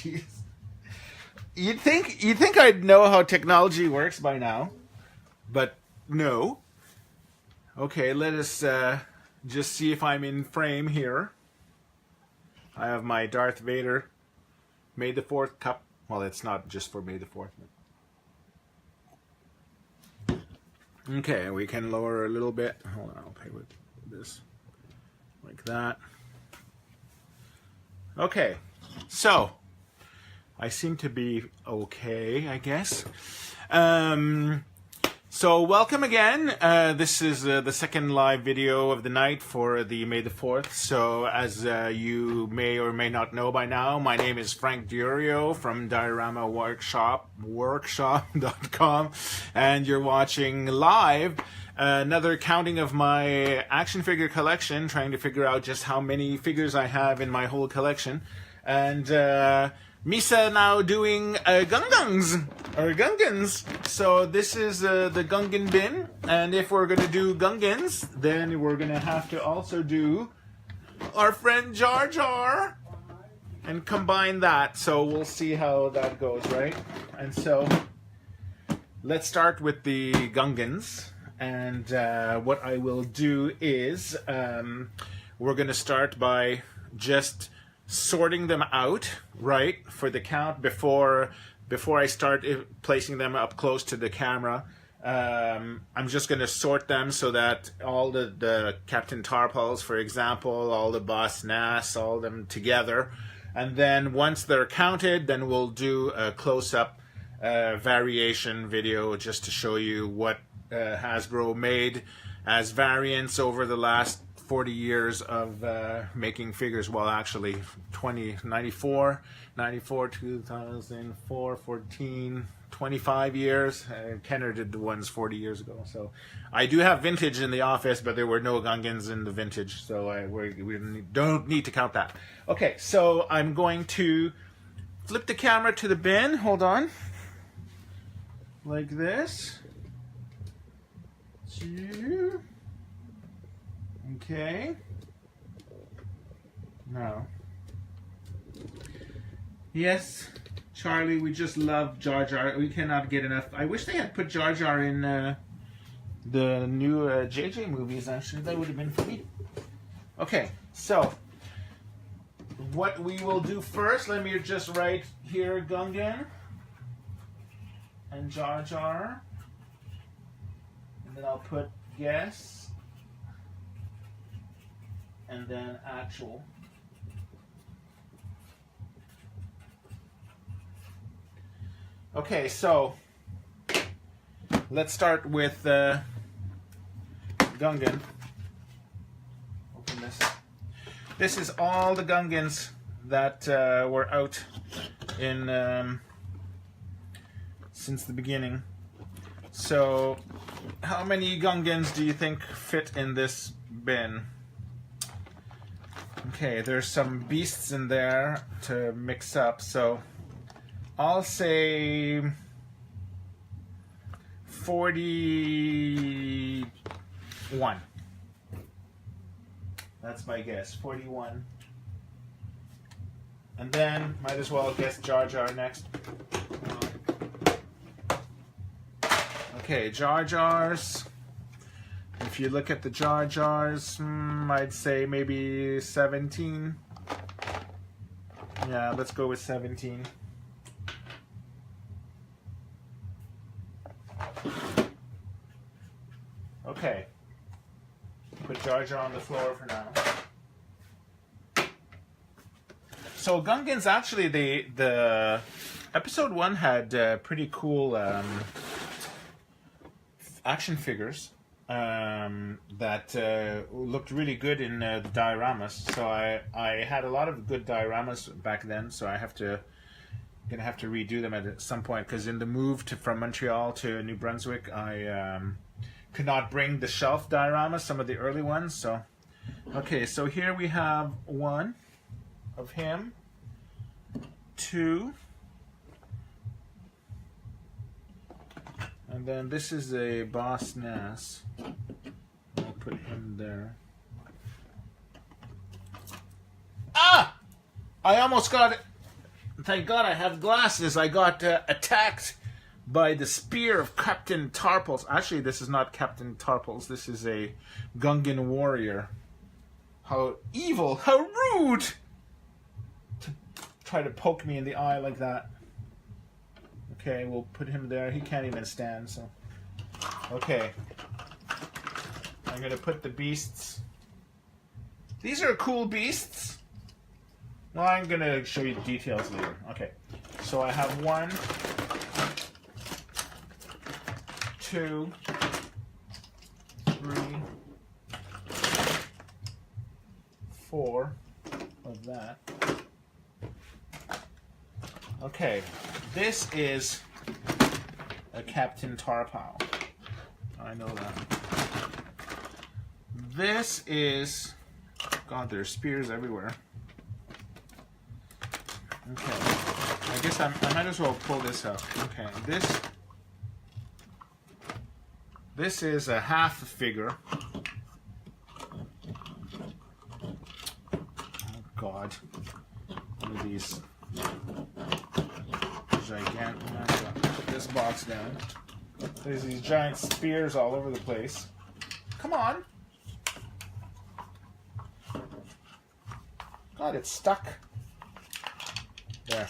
Jeez. You'd think I'd know how technology works by now, but no. Okay, let us just see if I'm in frame here. I have my Darth Vader May the 4th cup. Well, it's not just for May the 4th. Okay, we can lower a little bit. Hold on, I'll play with this. Like that. Okay, so I seem to be okay, I guess. So welcome again. This is the second live video of the night for the May the 4th. So as you may or may not know by now, my name is Frank Diorio from Diorama workshop.com, and you're watching live another counting of my action figure collection, trying to figure out just how many figures I have in my whole collection. And Misa now doing Gungans. So this is the Gungan bin, and if we're going to do Gungans, then we're going to have to also do our friend Jar Jar and combine that. So we'll see how that goes, right? And so let's start with the Gungans. And what I will do is we're going to start by just sorting them out, right, for the count before I start placing them up close to the camera. I'm just going to sort them so that all the Captain Tarpals, for example, all the Boss Nass, all of them together. And then once they're counted, then we'll do a close-up variation video just to show you what Hasbro made as variants over the last 40 years of making figures. Well, actually 94, 2004, 14, 25 years. Kenner did the ones 40 years ago. So I do have vintage in the office, but there were no Gungans in the vintage, so we don't need to count that. Okay, so I'm going to flip the camera to the bin. Hold on. Like this. Okay. Now. Yes, Charlie, we just love Jar Jar. We cannot get enough. I wish they had put Jar Jar in the new JJ movies, actually. That would have been funny. Okay, so what we will do first, let me just write here Gungan and Jar Jar. And then I'll put guess. And then actual. Okay, so let's start with Gungan. Open this. This is all the Gungans that were out in since the beginning. So, how many Gungans do you think fit in this bin? Okay, there's some beasts in there to mix up, so I'll say 41. That's my guess, 41. And then, might as well guess Jar Jar next. Okay, Jar Jars. If you look at the Jar Jars, I'd say maybe 17. Yeah, let's go with 17. Okay. Put Jar Jar on the floor for now. So Gungans, actually, the episode 1 had pretty cool action figures. That looked really good in the dioramas. So I had a lot of good dioramas back then. So gonna have to redo them at some point, because in the move from Montreal to New Brunswick, I could not bring the shelf dioramas, some of the early ones. So okay, so here we have one of him, 2. And then this is a Boss Nass. I'll put him there. Ah! I almost got it. Thank God I have glasses. I got attacked by the spear of Captain Tarpals. Actually, this is not Captain Tarpals. This is a Gungan warrior. How evil, how rude to try to poke me in the eye like that. Okay, we'll put him there. He can't even stand, so. Okay. I'm going to put the beasts. These are cool beasts. Well, I'm going to show you the details later. Okay. So I have 1, 2, 3, 4 of that. Okay. This is a Captain Tarpal. I know that. This is... God, there's spears everywhere. Okay. I guess I might as well pull this up. Okay. This is a half figure. Oh, God. One of these... gigantic. I'm gonna put this box down. There's these giant spears all over the place. Come on! God, it's stuck. There.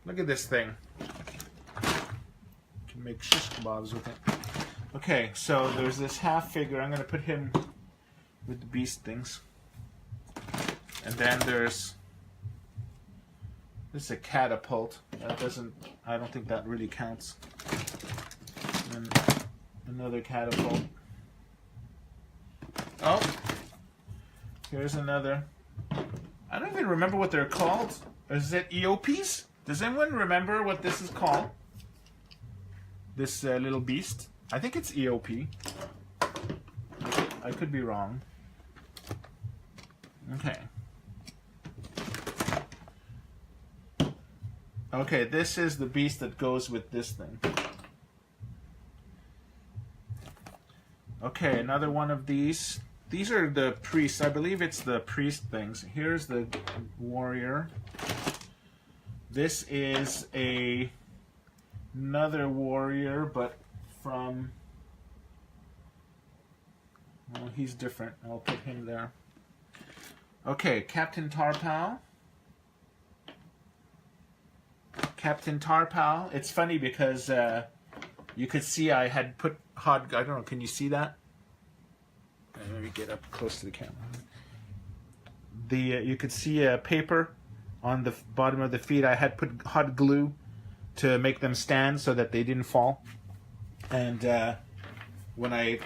Look at this thing. Can make shish kebabs with it. Okay, so there's this half figure. I'm gonna put him with the beast things. And then there's... This is a catapult. That doesn't... I don't think that really counts. And another catapult. Oh! Here's another. I don't even remember what they're called. Is it EOPs? Does anyone remember what this is called? This little beast? I think it's EOP. I could be wrong. Okay. Okay, this is the beast that goes with this thing. Okay, another one of these. These are the priests. I believe it's the priest things. Here's the warrior. This is another warrior, but from... Well, he's different. I'll put him there. Okay, Captain Tarpal. Captain Tarpal. It's funny because you could see I had put hot... I don't know, can you see that? Let me get up close to the camera. You could see a paper on the bottom of the feet. I had put hot glue to make them stand so that they didn't fall. And when I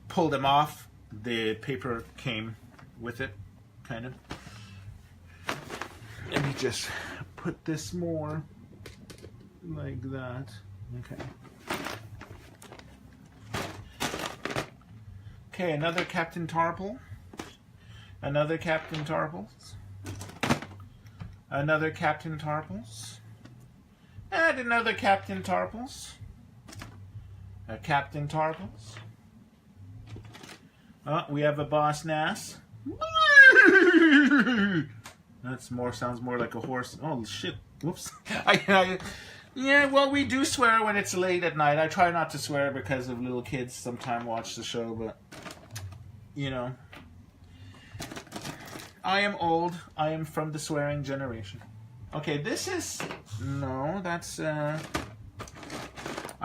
pulled them off, the paper came with it, kind of. Let me just put this more like that. Okay. Okay, another Captain Tarpal. Another Captain Tarpals. Another Captain Tarpals. And another Captain Tarpals. A Captain Tarpals. Oh, we have a Boss Nass. That's more, sounds more like a horse. Oh, shit. Whoops. Yeah, well, we do swear when it's late at night. I try not to swear because of little kids sometimes watch the show, but, you know. I am old. I am from the swearing generation. Okay, this is... No, that's... I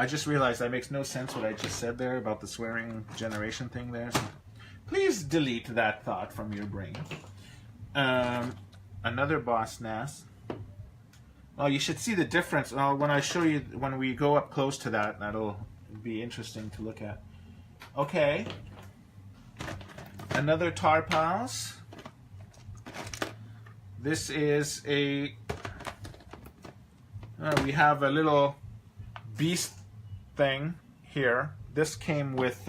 just realized that makes no sense what I just said there about the swearing generation thing there. So please delete that thought from your brain. Another Boss Nass. Oh, you should see the difference. When I show you, when we go up close to that, that'll be interesting to look at. Okay. Another Tarpals. This is a... we have a little beast thing here. This came with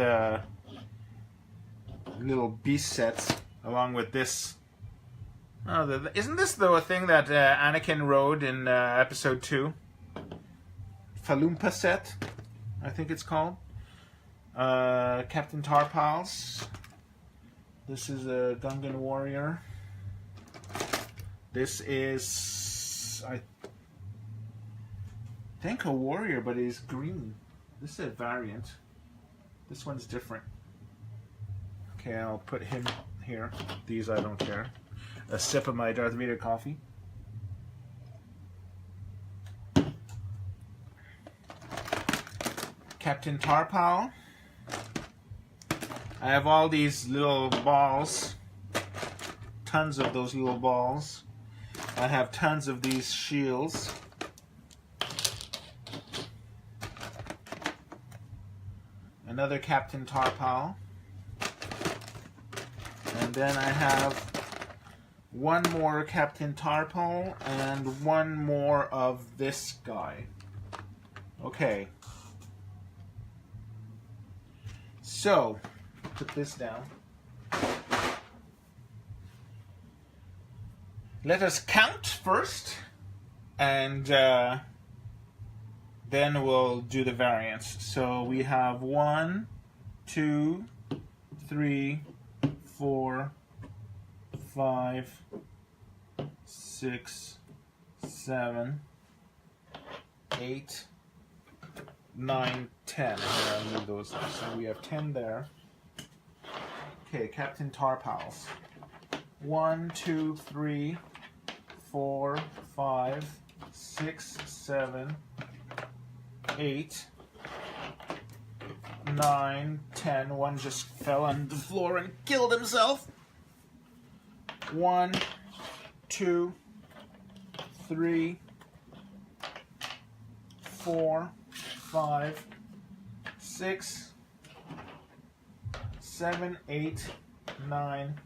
little beast sets along with this. Oh, isn't this the thing that Anakin rode in Episode 2? Falumpa set, I think it's called. Captain Tarpals. This is a Gungan warrior. This is is, I think, a warrior, but he's green. This is a variant. This one's different. Okay, I'll put him here. These I don't care. A sip of my Darth Vader coffee. Captain Tarpal. I have all these little balls. Tons of those little balls. I have tons of these shields. Another Captain Tarpal. And then I have one more Captain Tarpal and one more of this guy. Okay. So, put this down. Let us count first, and then we'll do the variants. So we have 1, 2, 3, 4, 5, 6, 7, 8, 9, 10. Here, I'll move those. So we have 10 there. Okay, Captain Tarpals. 1, 2, 3, 4, 5, 6, 7, 8, 9, 10. One just fell on the floor and killed himself. 1, 2, 3, 4, 5, 6, 7, 8, 9,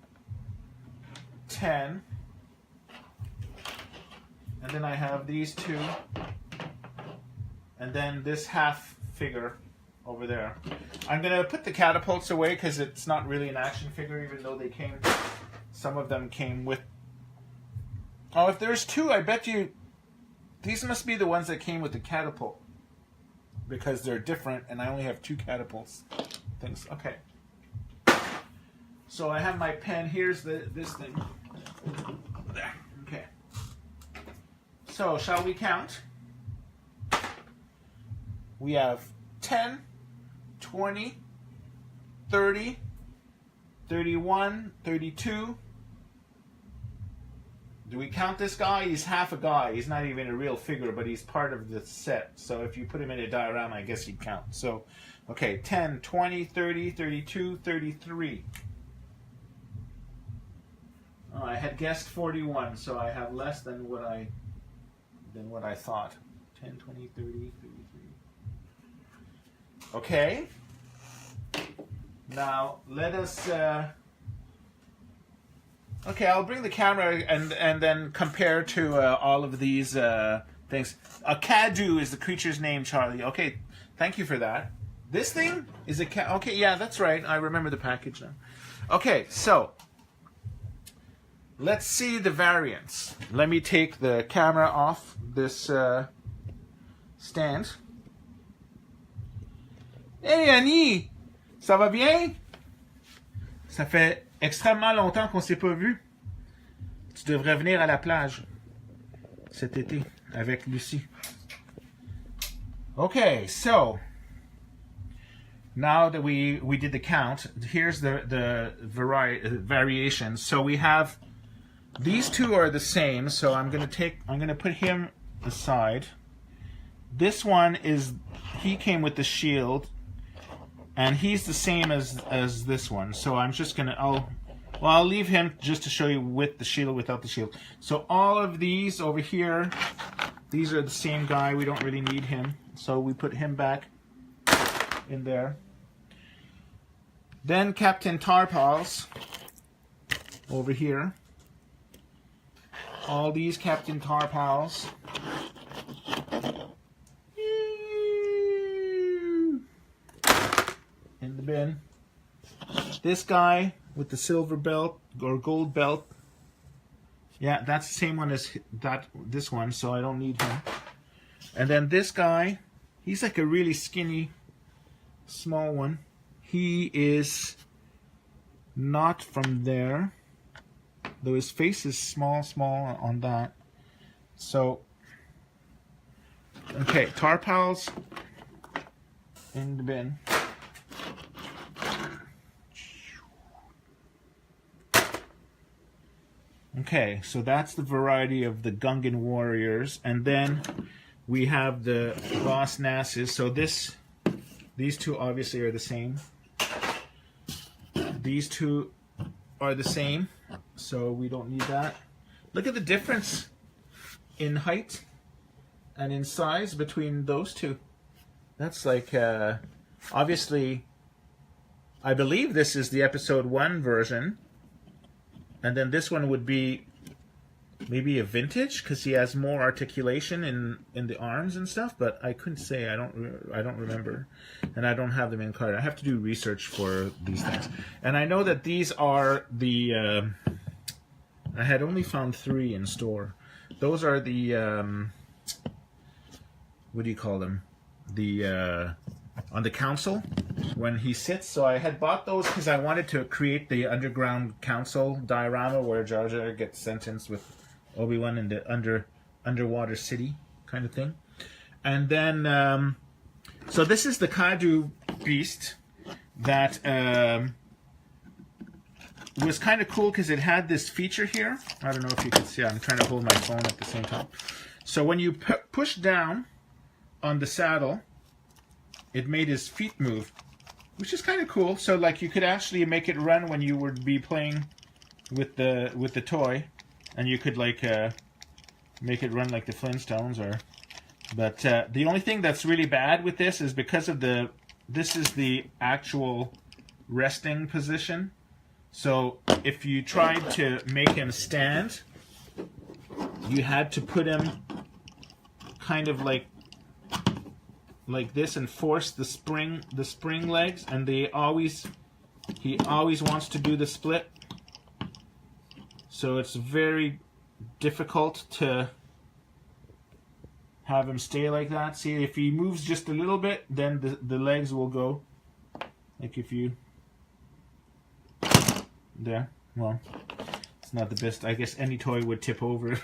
10. And then I have these two. And then this half figure over there. I'm going to put the catapults away because it's not really an action figure, even though they came, some of them came with. Oh, if there's two, I bet you these must be the ones that came with the catapult, because they're different and I only have 2 catapults things. Okay. So I have my pen. Here's this thing. There. Okay. So shall we count? We have 10, 20, 30, 31, 32. Do we count this guy? He's half a guy. He's not even a real figure, but he's part of the set. So if you put him in a diorama, I guess he'd count. So, okay, 10, 20, 30, 32, 33. Oh, I had guessed 41, so I have less than what I thought. 10, 20, 30, 33. Okay. Now let us. Okay, I'll bring the camera and then compare to all of these things. A Kaiju is the creature's name, Charlie. Okay, thank you for that. This thing is a Okay, yeah, that's right. I remember the package now. Okay, so let's see the variants. Let me take the camera off this stand. Hey Annie, ça va bien? Ça fait extrêmement longtemps qu'on s'est pas vu. Tu devrais venir à la plage cet été avec Lucie. Okay, so now that we did the count, here's the variations. So we have these two are the same. So I'm gonna put him aside. This one he came with the shield. And he's the same as this one. So I'm just gonna I'll leave him just to show you with the shield, without the shield. So all of these over here, these are the same guy. We don't really need him. So we put him back in there. Then Captain Tarpals over here. All these Captain Tarpals. In the bin. This guy with the silver belt or gold belt. Yeah, that's the same one as this one, so I don't need him. And then this guy, he's like a really skinny, small one. He is not from there, though his face is small on that. So, okay, tar pals in the bin. Okay, so that's the variety of the Gungan warriors, and then we have the Boss Nasses. So these two obviously are the same. These two are the same, so we don't need that. Look at the difference in height and in size between those two. That's like, obviously, I believe this is the episode 1 version. And then this one would be maybe a vintage because he has more articulation in the arms and stuff. But I couldn't say. I don't remember, and I don't have them in card. I have to do research for these things. And I know that these are the. I had only found 3 in store. Those are the. What do you call them? The on the council when he sits. So I had bought those because I wanted to create the underground council diorama where Jar Jar gets sentenced with Obi-Wan in the underwater city kind of thing. And then so this is the Kaiju Beast that was kind of cool because it had this feature here. I don't know if you can see. I'm trying to hold my phone at the same time. So when you push down on the saddle, it made his feet move, which is kind of cool. So like you could actually make it run when you would be playing with the toy, and you could like make it run like the Flintstones. But the only thing that's really bad with this is because of this is the actual resting position. So if you tried to make him stand, you had to put him kind of like this and force the spring legs, and he always wants to do the split. So it's very difficult to have him stay like that. See, if he moves just a little bit, then the legs will go. Like if you there, well, it's not the best. I guess any toy would tip over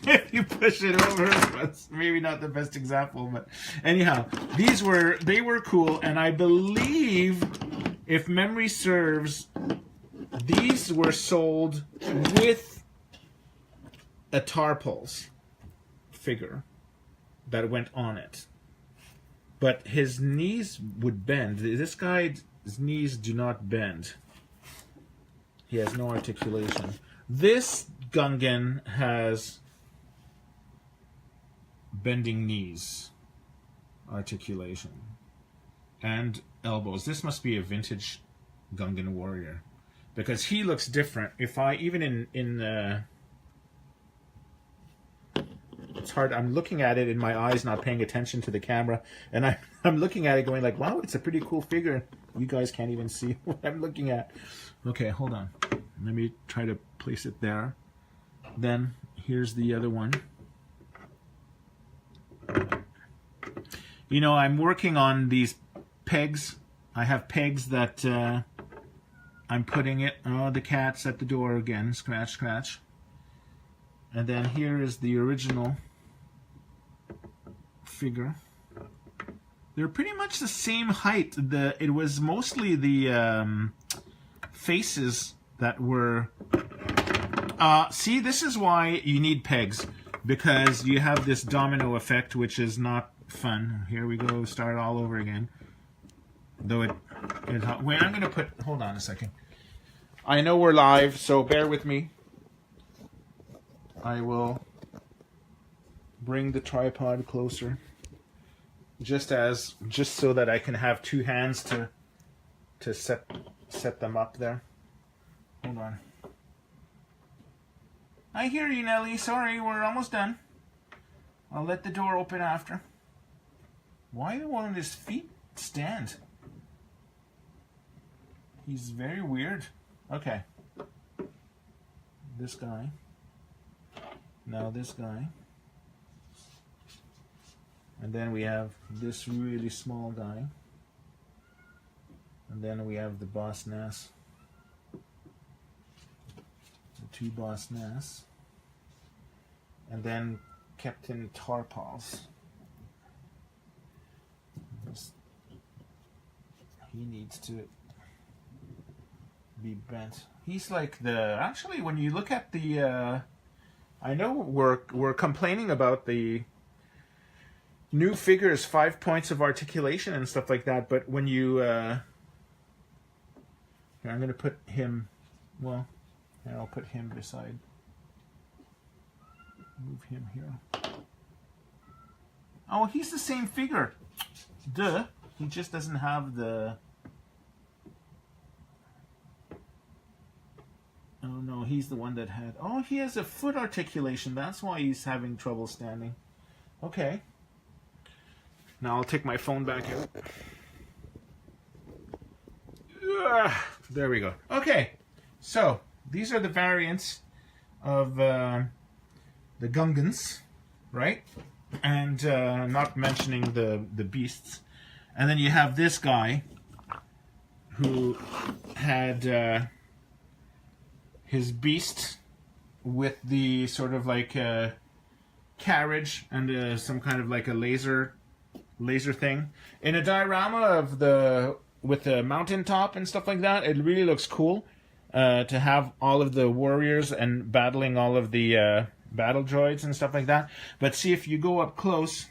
if you push it over. That's maybe not the best example, but anyhow, they were cool, and I believe, if memory serves, these were sold with a Tarpals figure that went on it. But his knees would bend. This guy's knees do not bend. He has no articulation. This Gungan has bending knees, articulation, and elbows. This must be a vintage Gungan warrior because he looks different. If I even in it's hard. I'm looking at it in my eyes, not paying attention to the camera, and I'm looking at it going like, wow, it's a pretty cool figure. You guys can't even see what I'm looking at. Okay, hold on. Let me try to place it there. Then here's the other one. You know, I'm working on these pegs. I have pegs that I'm putting it. Oh, the cat's at the door again. Scratch, scratch. And then here is the original figure. They're pretty much the same height. It was mostly the faces that were... see, this is why you need pegs. Because you have this domino effect, which is not fun. Here we go, start all over again. Though it wait, I'm going to put... Hold on a second. I know we're live, so bear with me. I will bring the tripod closer. Just so that I can have 2 hands to set them up there. Hold on. I hear you, Nelly. Sorry, we're almost done. I'll let the door open after. Why won't his feet stand? He's very weird. Okay. This guy. Now this guy. And then we have this really small guy. And then we have the Boss Nass. The 2 Boss Nass. And then Captain Tarpals. He needs to be bent. He's like the, actually when you look at the I know we're complaining about the new figures, 5 points of articulation and stuff like that, but when you here, I'm gonna put him, well, and I'll put him beside, move him here. Oh, he's the same figure. Duh. He just doesn't have the... Oh no, he's the one that had... Oh, he has a foot articulation. That's why he's having trouble standing. Okay. Now I'll take my phone back out. There we go. Okay. So, these are the variants of the Gungans, right? And not mentioning the beasts. And then you have this guy who had his beast with the sort of like carriage and some kind of like a laser thing in a diorama of with the mountaintop and stuff like that. It really looks cool to have all of the warriors and battling all of the battle droids and stuff like that. But see, if you go up close,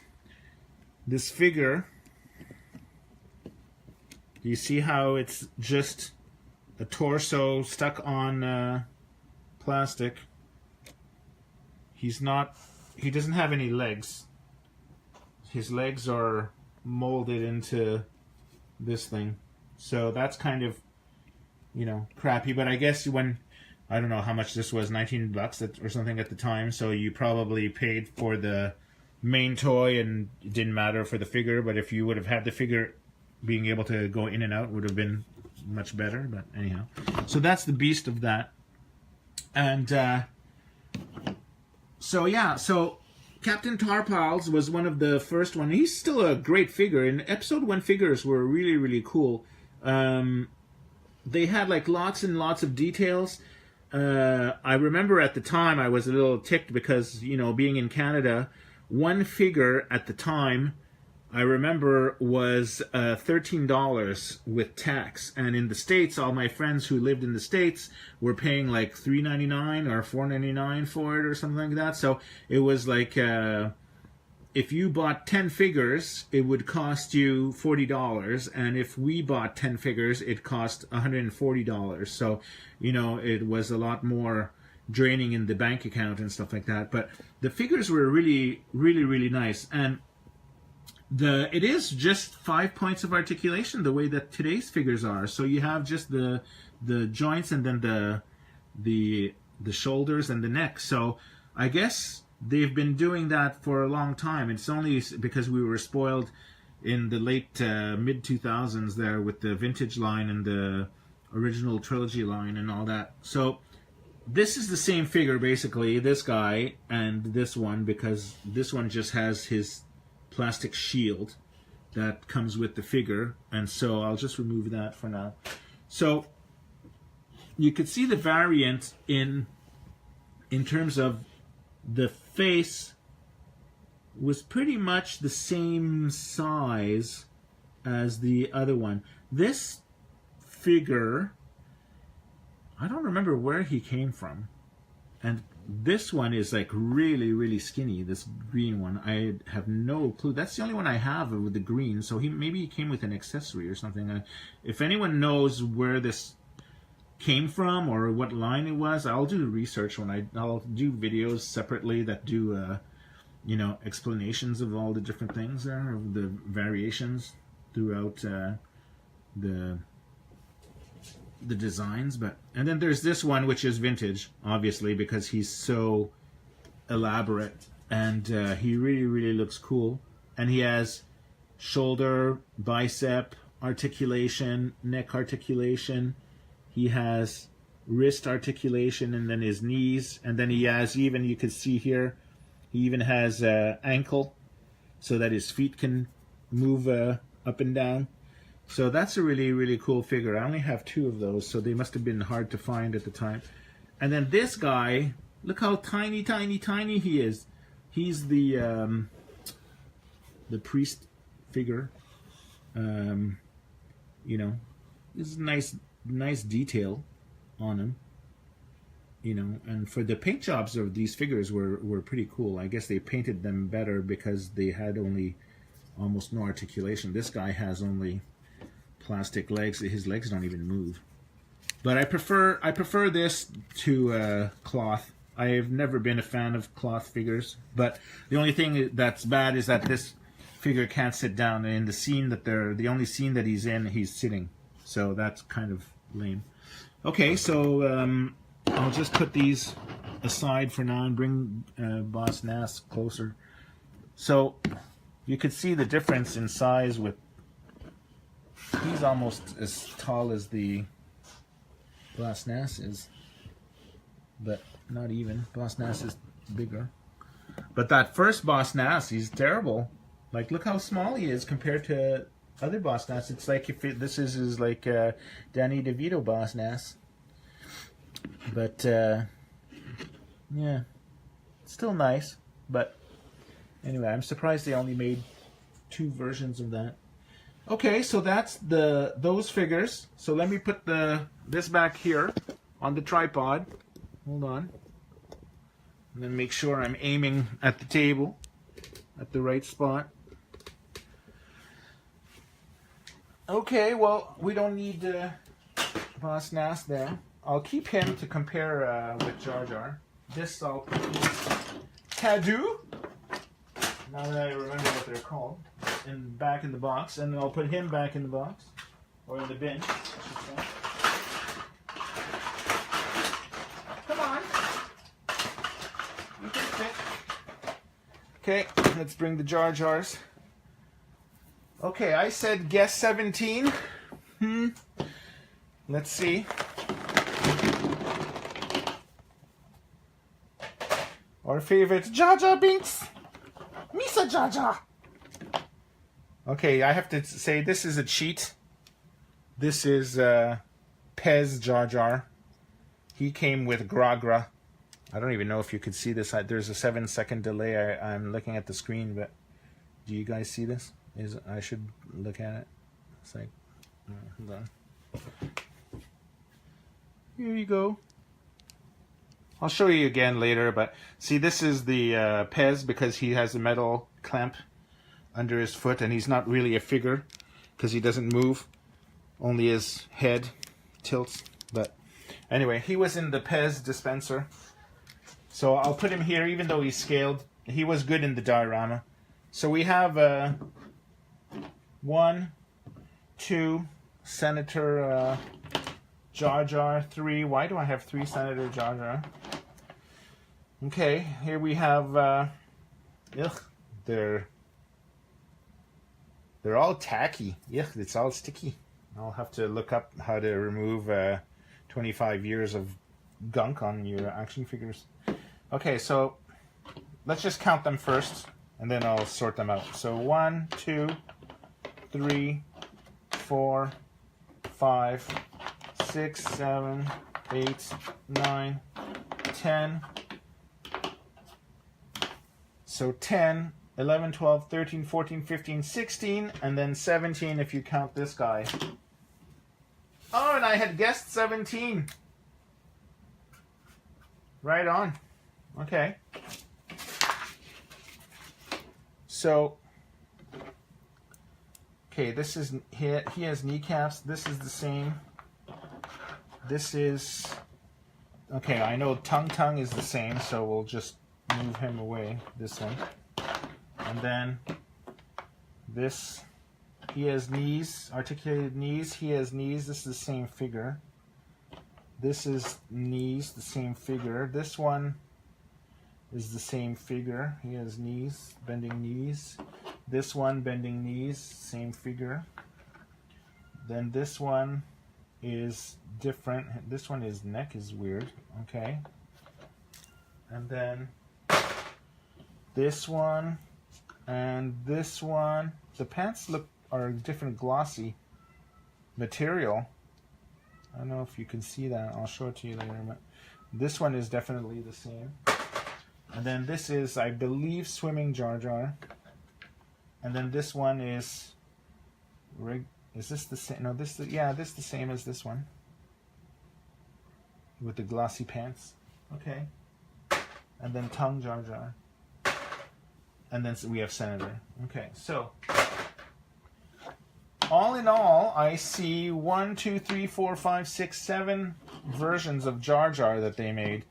this figure, do you see how it's just a torso stuck on plastic? He doesn't have any legs. His legs are molded into this thing. So that's kind of, you know, crappy. But I guess when, I don't know how much this was, $19 or something at the time, so you probably paid for the main toy and it didn't matter for the figure. But if you would have had the figure, being able to go in and out would have been much better. But anyhow, so that's the beast of that. And so yeah, so Captain Tarpals was one of the first one. He's still a great figure, and episode 1 figures were really, really cool. They had like lots and lots of details. I remember at the time I was a little ticked because, you know, being in Canada, one figure at the time I remember was $13 with tax, and in the States, all my friends who lived in the States were paying like $3.99 or $4.99 for it or something like that. So it was like if you bought 10 figures, it would cost you $40, and if we bought 10 figures, it cost $140. So, you know, it was a lot more draining in the bank account and stuff like that. But the figures were really, really, really nice. And it is just 5 points of articulation the way that today's figures are. So you have just the joints and then the shoulders and the neck. So I guess they've been doing that for a long time. It's only because we were spoiled in the late mid 2000s there with the vintage line and the original trilogy line and all that. So this is the same figure basically, this guy and this one, because this one just has his plastic shield that comes with the figure, and so I'll just remove that for now. So you could see the variant in terms of the face was pretty much the same size as the other one. This figure, I don't remember where he came from, and this one is like really, really skinny, this green one. I have no clue. That's the only one I have with the green, so maybe he came with an accessory or something. If anyone knows where this came from or what line it was, I'll do research when I'll do videos separately that do you know, explanations of all the different things there, of the variations throughout the designs. But and then there's this one, which is vintage, obviously, because he's so elaborate, and he really, really looks cool. And he has shoulder, bicep articulation, neck articulation. He has wrist articulation, and then his knees, and then he has, even you can see here, he even has ankle, so that his feet can move up and down. So that's a really, really cool figure. I only have 2 of those, so they must have been hard to find at the time. And then this guy, look how tiny, tiny, tiny he is. He's the priest figure. You know, there's nice detail on him. You know, and for the paint jobs of these figures were pretty cool. I guess they painted them better because they had only almost no articulation. This guy has only plastic legs. His legs don't even move. But I prefer this to cloth. I've never been a fan of cloth figures, but the only thing that's bad is that this figure can't sit down. And in the scene that the only scene that he's in, he's sitting. So that's kind of lame. Okay, so I'll just put these aside for now and bring Boss Nass closer. So you could see the difference in size with, he's almost as tall as the Boss Nass is, but not even. Boss Nass is bigger. But that first Boss Nass, he's terrible. Like, look how small he is compared to other Boss Nass. It's like if this is like Danny DeVito Boss Nass. But yeah, still nice. But anyway, I'm surprised they only made 2 versions of that. Okay, so that's those figures. So let me put this back here on the tripod. Hold on. And then make sure I'm aiming at the table at the right spot. Okay, well, we don't need Boss Nass there. I'll keep him to compare with Jar Jar. This I'll put Kaiju, now that I remember what they're called, back in the box, and then I'll put him back in the box, or in the bin, I should say. Come on. You can fit. Okay, let's bring the Jar Jars. Okay, I said guess 17. Let's see. Our favorite Jar Jar Binks. Misa Jar Jar. Okay, I have to say this is a cheat. This is Pez Jar Jar. He came with Gragra. I don't even know if you could see this. There's a 7-second delay. I'm looking at the screen, but do you guys see this? I should look at it. It's like, hold on. Here you go. I'll show you again later, but see, this is the Pez because he has a metal clamp under his foot, and he's not really a figure because he doesn't move. Only his head tilts. But anyway, he was in the Pez dispenser. So I'll put him here, even though he's scaled. He was good in the diorama. So we have 1, 2, Senator Jar Jar, 3. Why do I have 3 Senator Jar Jar? Okay, here we have, they're all tacky. It's all sticky. I'll have to look up how to remove 25 years of gunk on your action figures. Okay, so let's just count them first, and then I'll sort them out. So 1, 2, 3, 4, 5, 6, 7, 8, 9, 10. So 10, 11, 12, 13, 14, 15, 16, and then 17 if you count this guy. Oh, and I had guessed 17. Right on. Okay. So, okay, this is, he has kneecaps. This is the same. This is, okay, I know Tung is the same, so we'll just move him away, this one. And then this, he has knees, articulated knees, he has knees, this is the same figure. This is knees, the same figure. This one is the same figure, he has knees, bending knees. This one, bending knees, same figure. Then this one is different, this one, his neck is weird, okay. And then this one and this one. The pants are a different glossy material. I don't know if you can see that. I'll show it to you later. But this one is definitely the same. And then this is, I believe, Swimming Jar Jar. And then this one is is this the same? No, this is the same as this one. With the glossy pants. Okay. And then Tongue Jar Jar. And then we have Senator. Okay, so all in all, I see 1, 2, 3, 4, 5, 6, 7 versions of Jar Jar that they made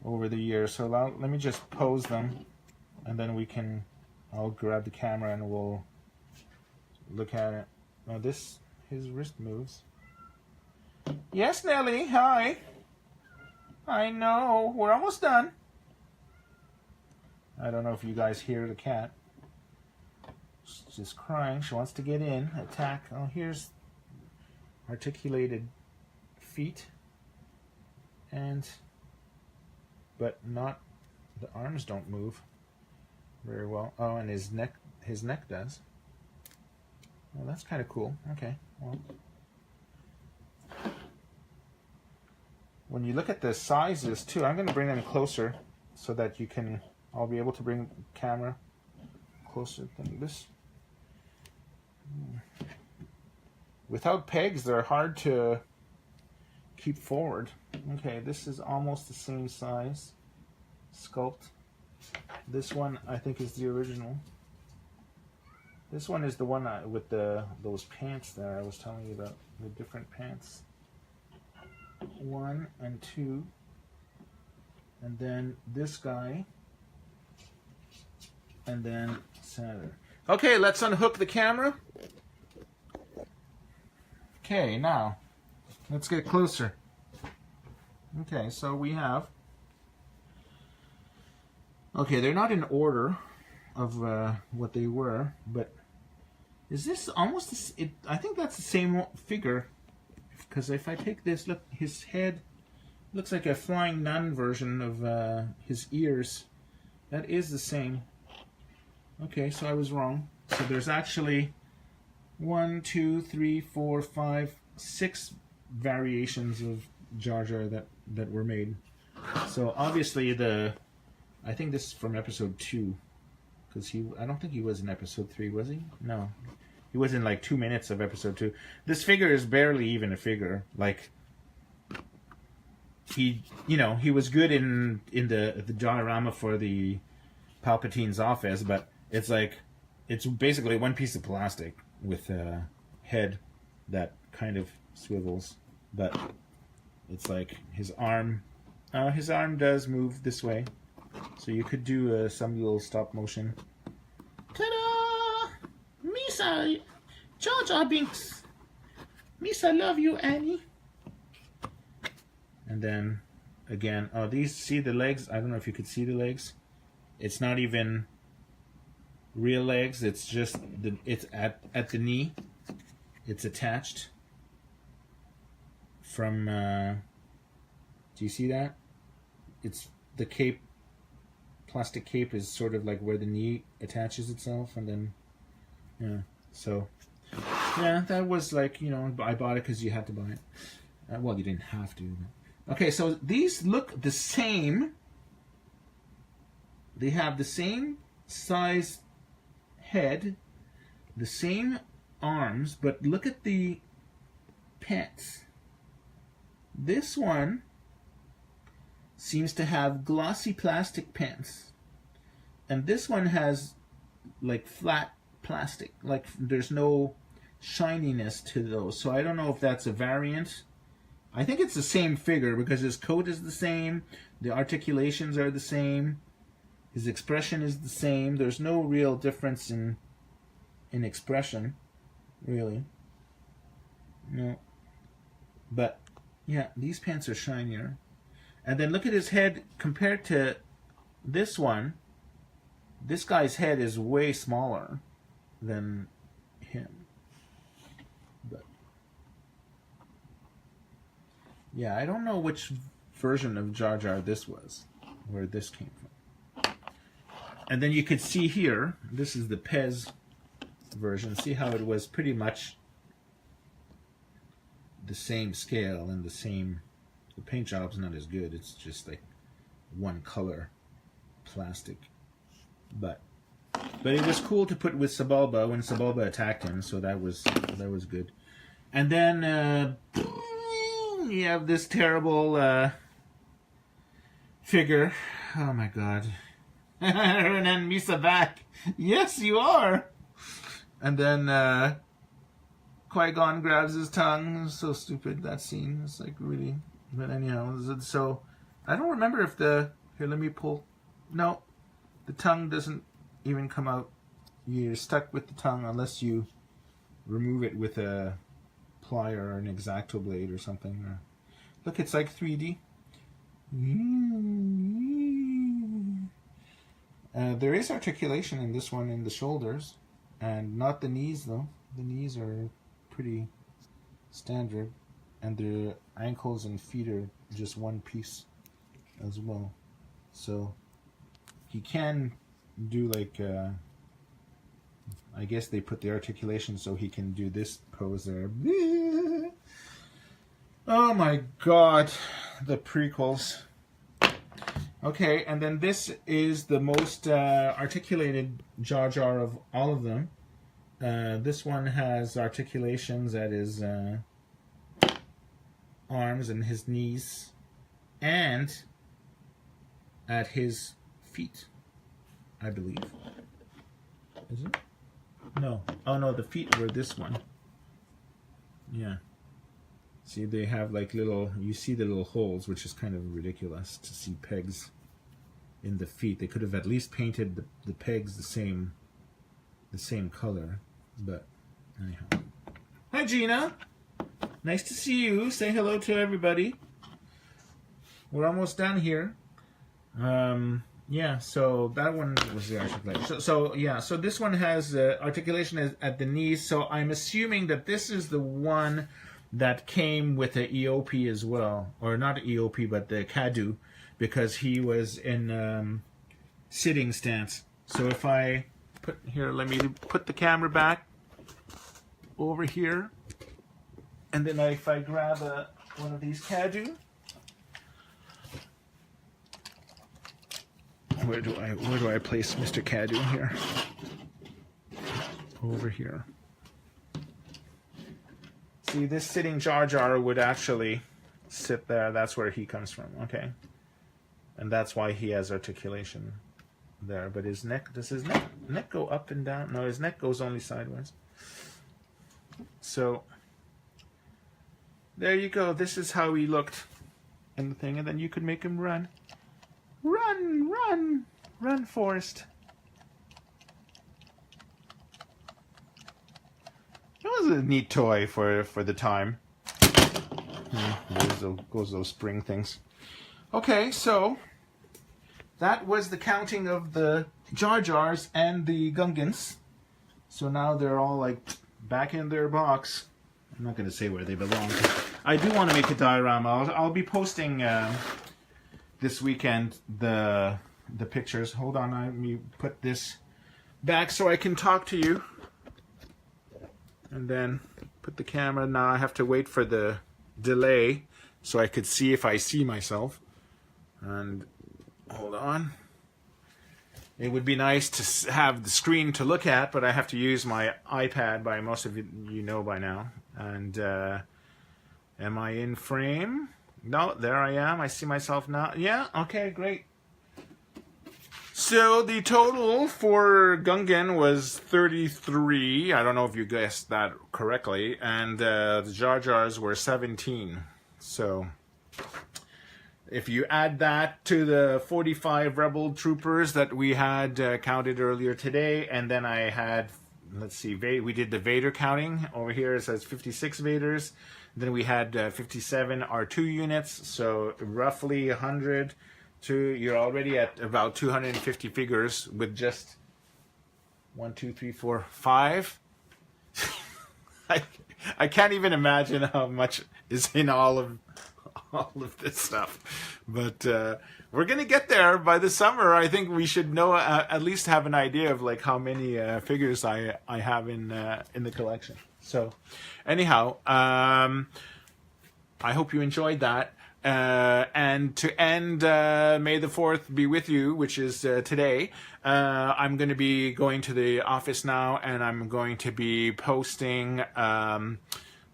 over the years. So let me just pose them, and then I'll grab the camera and we'll look at it. Now his wrist moves. Yes, Nelly, hi. I know, we're almost done. I don't know if you guys hear the cat. She's just crying. She wants to get in, attack. Oh, here's articulated feet. But not, the arms don't move very well. Oh, and his neck does. Well, that's kind of cool. Okay, well. When you look at the sizes too, I'm going to bring them closer so that I'll be able to bring the camera closer than this. Without pegs, they're hard to keep forward. Okay, this is almost the same size sculpt. This one, I think, is the original. This one is the one with those pants there I was telling you about, the different pants. 1 and 2. And then this guy. And then Senator. Okay, let's unhook the camera. Okay, now let's get closer. Okay, so we have. Okay, they're not in order of what they were, but is this almost? I think that's the same figure. Because if I take this, look, his head looks like a flying nun version of his ears. That is the same. Okay, so I was wrong. So there's actually 1, 2, 3, 4, 5, 6 variations of Jar Jar that were made. So obviously I think this is from episode 2, because I don't think he was in episode 3, was he? No, he was in like 2 minutes of episode 2. This figure is barely even a figure. Like he was good in the diorama for the Palpatine's office, but it's basically one piece of plastic with a head that kind of swivels, but it's like his arm does move this way, so you could do some little stop motion. Ta-da! Misa, Jar Jar Binks. Misa, love you, Annie. And then again, see the legs? I don't know if you could see the legs. It's not even real legs. It's just it's at the knee. It's attached from. Do you see that? It's the cape. Plastic cape is sort of like where the knee attaches itself, and then So that was like, I bought it because you had to buy it. Well, you didn't have to. But. Okay, so these look the same. They have the same size head, the same arms, but look at the pants. This one seems to have glossy plastic pants, and this one has like flat plastic, like there's no shininess to those. So I don't know if that's a variant. I think it's the same figure because his coat is the same, the articulations are the same, his expression is the same. There's no real difference in expression, really. No. But yeah, these pants are shinier. And then look at his head compared to this one. This guy's head is way smaller than him. But yeah, I don't know which version of Jar Jar this was, where this came from. And then you could see here, this is the Pez version. See how it was pretty much the same scale and the paint job's not as good. It's just like one color. plastic. But it was cool to put with Sebulba when Sebulba attacked him, so that was good. And then you have this terrible figure. Oh my god. Hernan Misa back. Yes, you are. And then Qui-Gon grabs his tongue. So stupid, that scene. It's like really. But anyhow, so I don't remember if the... Here, let me pull. No, the tongue doesn't even come out. You're stuck with the tongue unless you remove it with a plier or an X-Acto blade or something. Look, it's like 3D. There is articulation in this one in the shoulders, and not the knees though. The knees are pretty standard, and the ankles and feet are just one piece as well. So he can do like, I guess they put the articulation so he can do this pose there. Oh my god, the prequels. Okay, and then this is the most articulated Jar Jar of all of them. This one has articulations at his arms and his knees, and at his feet, I believe. Is it? No. Oh no, the feet were this one. Yeah. See, they have like little, you see the little holes, which is kind of ridiculous to see pegs in the feet. They could have at least painted the pegs the same color, but anyhow. Hi Gina, nice to see you. Say hello to everybody. We're almost done here. Yeah, so that one was the articulation. So yeah, so this one has articulation at the knees. So I'm assuming that this is the one that came with the EOP as well, or not EOP, but the Kaiju, because he was in sitting stance. So if I put here, let me put the camera back over here, and then if I grab one of these Kaiju, where do I place Mr. Kaiju here? Over here. See, this sitting Jar Jar would actually sit there. That's where he comes from. Okay, and that's why he has articulation there. But his neck, does his neck go up and down? No, his neck goes only sideways. So there you go. This is how he looked in the thing, and then you could make him run. Run, run, run, Forrest. It was a neat toy for the time. Goes those spring things. Okay, so that was the counting of the Jar Jars and the Gungans. So now they're all like back in their box. I'm not going to say where they belong. I do want to make a diorama. I'll be posting this weekend the pictures. Hold on, let me put this back so I can talk to you. And then put the camera. Now I have to wait for the delay so I could see if I see myself. And hold on. It would be nice to have the screen to look at, but I have to use my iPad, by most of you know by now. And am I in frame? No, there I am. I see myself now. Yeah, okay, great. So the total for Gungan was 33. I don't know if you guessed that correctly. And the Jar Jars were 17. So if you add that to the 45 Rebel Troopers that we had counted earlier today, and then I had, let's see, we did the Vader counting. Over here it says 56 Vaders. Then we had 57 R2 units. So roughly 100. You're already at about 250 figures with just 1, 2, 3, 4, 5. I can't even imagine how much is in all of this stuff, but we're gonna get there by the summer. I think we should know at least have an idea of like how many figures I have in the collection. So anyhow, I hope you enjoyed that. And to end May the 4th be with you, which is today, I'm going to be going to the office now, and I'm going to be posting some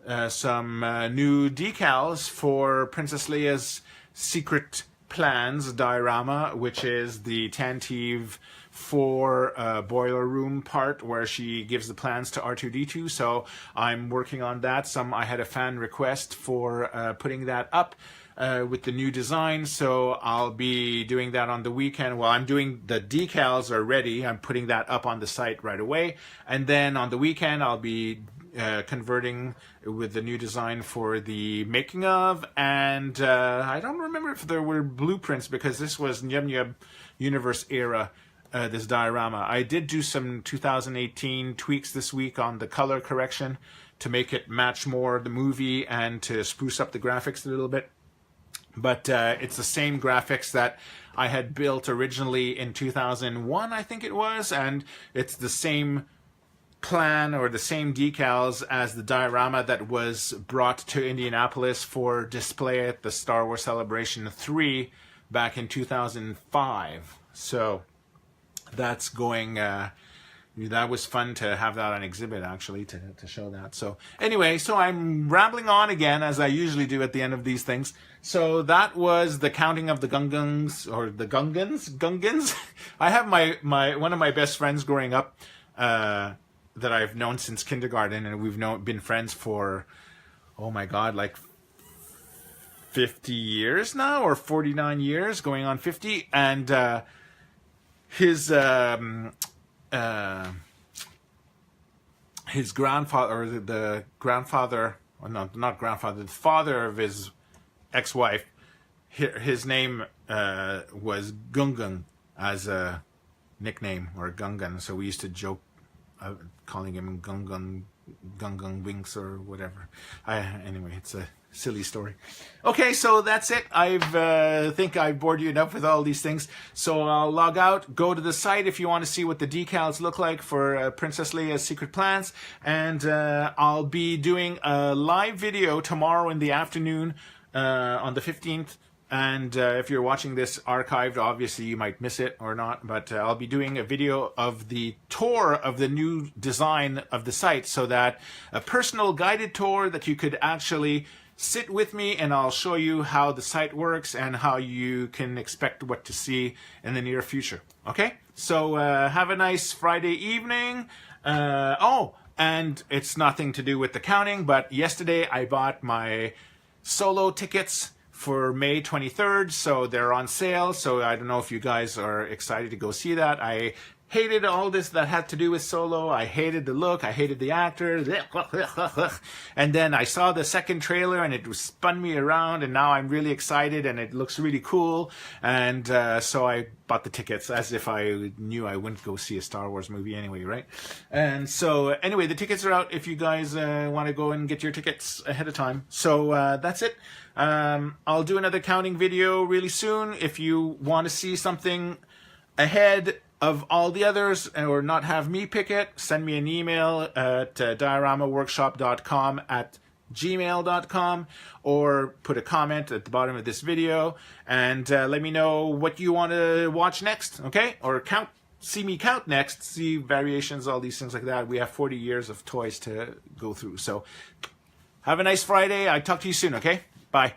new decals for Princess Leia's Secret Plans diorama, which is the Tantive 4 boiler room part where she gives the plans to R2-D2. So I'm working on that. I had a fan request for putting that up with the new design, so I'll be doing that on the weekend. Well, I'm doing the decals are ready. I'm putting that up on the site right away, and then on the weekend I'll be converting with the new design for the making of, and I don't remember if there were blueprints because this was Nyum Nyum Universe era, this diorama. I did do some 2018 tweaks this week on the color correction to make it match more the movie and to spruce up the graphics a little bit. But it's the same graphics that I had built originally in 2001, I think it was, and it's the same plan or the same decals as the diorama that was brought to Indianapolis for display at the Star Wars Celebration 3 back in 2005. So that's going... that was fun to have that on exhibit, actually, to show that. So anyway, so I'm rambling on again, as I usually do at the end of these things. So that was the counting of the Gungans, or the Gungans. I have my one of my best friends growing up that I've known since kindergarten, and we've been friends for, oh my God, like 50 years now, or 49 years, going on 50. And his grandfather, or the grandfather, or no, not grandfather, the father of his ex-wife, his name was Gungan as a nickname, or Gungan. So we used to joke calling him Gungan Winks or whatever. Anyway, it's a silly story. Okay, so that's it. Think I've bored you enough with all these things. So I'll log out, go to the site if you want to see what the decals look like for Princess Leia's Secret Plans. And I'll be doing a live video tomorrow in the afternoon on the 15th. And if you're watching this archived, obviously you might miss it or not, but I'll be doing a video of the tour of the new design of the site, so that a personal guided tour that you could actually sit with me, and I'll show you how the site works and how you can expect what to see in the near future. Okay? So have a nice Friday evening. Oh, and it's nothing to do with the counting, but yesterday I bought my solo tickets for May 23rd, so they're on sale. So I don't know if you guys are excited to go see that. I hated all this that had to do with Solo. I hated the look. I hated the actors. And then I saw the second trailer, and it spun me around, and now I'm really excited, and it looks really cool. And so I bought the tickets, as if I knew I wouldn't go see a Star Wars movie anyway, right? And so anyway, the tickets are out if you guys want to go and get your tickets ahead of time. So that's it. I'll do another counting video really soon. If you want to see something ahead of all the others, or not have me pick it, send me an email at dioramaworkshop.com@gmail.com, or put a comment at the bottom of this video, and let me know what you want to watch next, okay? Or see me count next, see variations, all these things like that. We have 40 years of toys to go through. So have a nice Friday. I'll talk to you soon, okay? Bye.